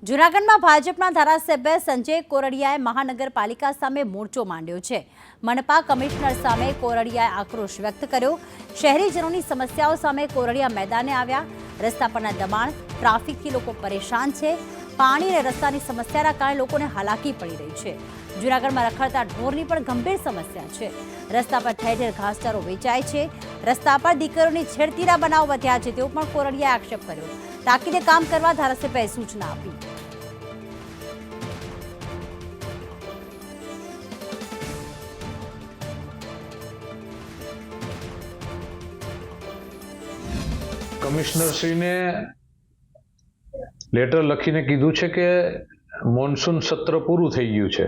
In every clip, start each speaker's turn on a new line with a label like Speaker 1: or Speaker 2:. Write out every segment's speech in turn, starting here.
Speaker 1: જૂનાગઢમાં ભાજપના ધારાસભ્ય સંજય કોરડિયાએ મહાનગરપાલિકા સામે મોરચો માંડ્યો છે। મનપા કમિશનર સામે કોરડિયાએ આક્રોશ વ્યક્ત કર્યો। શહેરીજનોની સમસ્યાઓ સામે કોરડિયા મેદાને આવ્યા। રસ્તા પરના દબાણ, ટ્રાફિકથી લોકો પરેશાન છે। પાણી અને રસ્તાની સમસ્યાના કારણે લોકોને હાલાકી પડી રહી છે। જૂનાગઢમાં રખડતા ઢોરની પણ ગંભીર સમસ્યા છે। રસ્તા પર ઠેર ઠેર ઘાસચારો વેચાય છે। રસ્તા પર દીકરીઓની છેડતીના બનાવ વધ્યા છે તેવો પણ કોરડિયાએ આક્ષેપ કર્યો। તાકીદે કામ કરવા ધારાસભ્યએ સૂચના આપી।
Speaker 2: કમિશનરશ્રીને લેટર લખીને કીધું છે કે મોન્સૂન સત્ર પૂરું થઈ ગયું છે,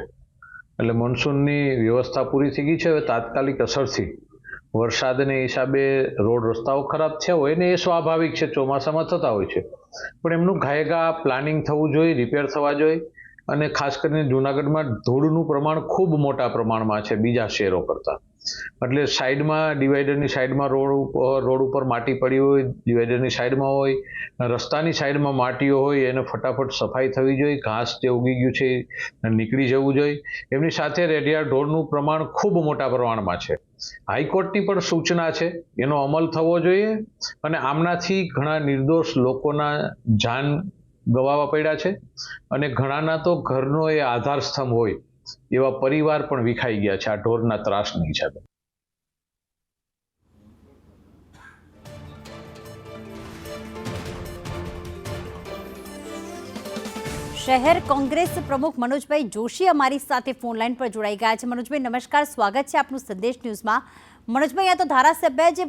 Speaker 2: એટલે મોન્સૂનની વ્યવસ્થા પૂરી થઈ ગઈ છે। હવે તાત્કાલિક અસરથી વરસાદને હિસાબે રોડ રસ્તાઓ ખરાબ થયા હોય ને એ સ્વાભાવિક છે, ચોમાસામાં થતા હોય છે, પણ એમનું ઘાયગા પ્લાનિંગ થવું જોઈએ, રિપેર થવા જોઈએ। અને ખાસ કરીને જૂનાગઢમાં ધૂળનું પ્રમાણ ખૂબ મોટા પ્રમાણમાં છે બીજા શહેરો કરતાં, એટલે સાઈડમાં ડિવાઈડરની સાઈડમાં રોડ ઉપર માટી પડી હોય, ડિવાઈડરની સાઈડમાં હોય, રસ્તાની સાઈડમાં માટીઓ હોય, એને ફટાફટ સફાઈ થવી જોઈએ। ઘાસ જે ઉગી ગયું છે નીકળી જવું જોઈએ। એમની સાથે રેડિયા ઢોરનું પ્રમાણ ખૂબ મોટા પ્રમાણમાં છે। હાઈકોર્ટની પણ સૂચના છે, એનો અમલ થવો જોઈએ। અને આમનાથી ઘણા નિર્દોષ લોકોના જાન ગવાવા પડ્યા છે અને ઘણાના તો ઘરનો એ આધાર સ્તંભ હોય એવા પરિવાર પણ વિખાઈ ગયા છે આ ઢોરના ત્રાસની હિસાબે।
Speaker 1: શહેર કોંગ્રેસ પ્રમુખ મનોજભાઈ જોશી અમારી સાથે ફોન લાઈન પર જોડાઈ ગયા છે। મનોજભાઈ નમસ્કાર, સ્વાગત છે આપનું સંદેશ ન્યૂઝમાં। મનોજભાઈ, આ તો ધારાસભ્ય જે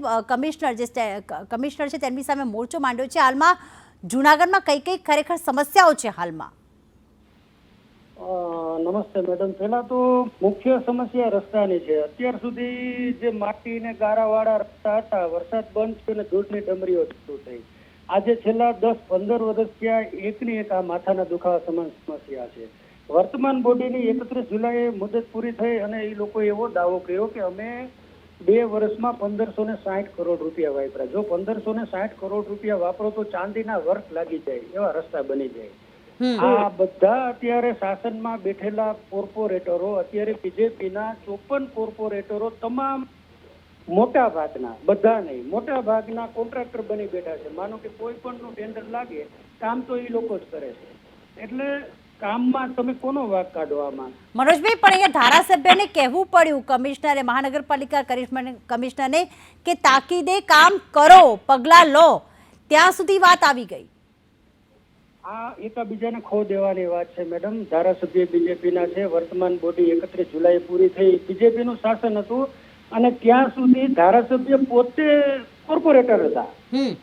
Speaker 1: કમિશનર છે તેમની સામે મોરચો માંડ્યો છે। હાલમાં જૂનાગઢમાં કઈ કઈ ખરેખર સમસ્યાઓ છે હાલમાં?
Speaker 3: નમસ્તે મેડમ, પહેલા તો મુખ્ય સમસ્યા રસ્તાની છે। અત્યાર સુધી જે માટી ને ગારાવાળા રસ્તા હતા, વરસાદ બંધ થયો ને ધૂળની ડમરીઓ શરૂ થઈ। આજે છેલ્લા 10-15 વર્ષ ત્યાં એકની એક આ માથાના દુખાવા સમાન સમસ્યા છે। વર્તમાન બોડીની 31 જુલાઈએ મુદત પૂરી થઈ અને એ લોકોએ એવો દાવો કર્યો કે અમે 2 વર્ષમાં 1560 કરોડ રૂપિયા વાપર્યા। જો 1560 કરોડ રૂપિયા વાપરો તો ચાંદીના વર્ક લાગી જાય એવા રસ્તા બની જાય। આ બધા અત્યારે શાસનમાં બેઠેલા કોર્પોરેટરો, અત્યારે બીજેપીના 54 કોર્પોરેટરો તમામ મોટા ભાગના, બધા નહીં, મોટા ભાગના કોન્ટ્રાક્ટર બની બેઠા છે। માનો કે કોઈ પણ નું ટેન્ડર લાગે, કામ તો એ લોકો જ કરે છે, એટલે કામમાં તમે કોનો વાંક કાઢો આમાં?
Speaker 1: મનોજભાઈ, પણ અહીંયા ધારાસભ્યને કહેવું પડ્યું કમિશનરે, મહાનગરપાલિકા કમિશનરને કે તાકીદે કામ કરો, પગલાં લો, ત્યાં સુધી વાત આવી ગઈ।
Speaker 3: આ એકાબીજાને ખો દેવાની વાત છે મેડમ। ધારાસભ્ય બીજેપીના છે, વર્તમાન બોડી 31 જુલાઈ પૂરી થઈ, બીજેપીનું શાસન હતું અને ત્યાં સુધી ધારાસભ્ય પોતે કોર્પોરેટર હતા,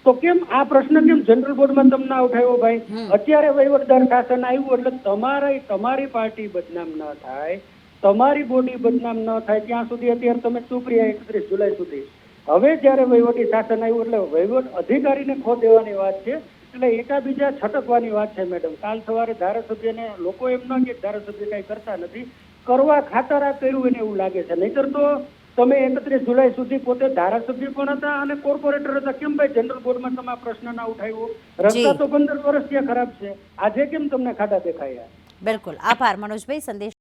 Speaker 3: તો કેમ આ પ્રશ્ન કેમ જનરલ બોર્ડમાં તમને ઉઠાવ્યો ભાઈ? અત્યારે વહીવટદાર શાસન આવ્યું એટલે તમારી પાર્ટી બદનામ ન થાય, તમારી બોડી બદનામ ન થાય ત્યાં સુધી અત્યારે તમે ચૂપ રહ્યા 31 જુલાઈ સુધી। હવે જયારે વહીવટી શાસન આવ્યું એટલે વહીવટ અધિકારીને ખો દેવાની વાત છે, એટલે એકાબીજા છટકવાની વાત છે મેડમ। કાલ સવારે ધારાસભ્યને લોકો એમ ન કે ધારાસભ્ય કઈ કરતા નથી, કરવા ખાતર આ કર્યું એને એવું લાગે છે। નહીતર તો તમે 31 જુલાઈ સુધી પોતે ધારાસભ્ય પણ હતા અને કોર્પોરેટર હતા, કેમ ભાઈ જનરલ બોર્ડમાં તમે આ પ્રશ્ન ના ઉઠાવ્યો? રસ્તા તો 15 વર્ષ ત્યાં ખરાબ છે, આજે કેમ તમને ખાડા દેખાયા?
Speaker 1: બિલકુલ, આભાર મનોજભાઈ। સંદેશ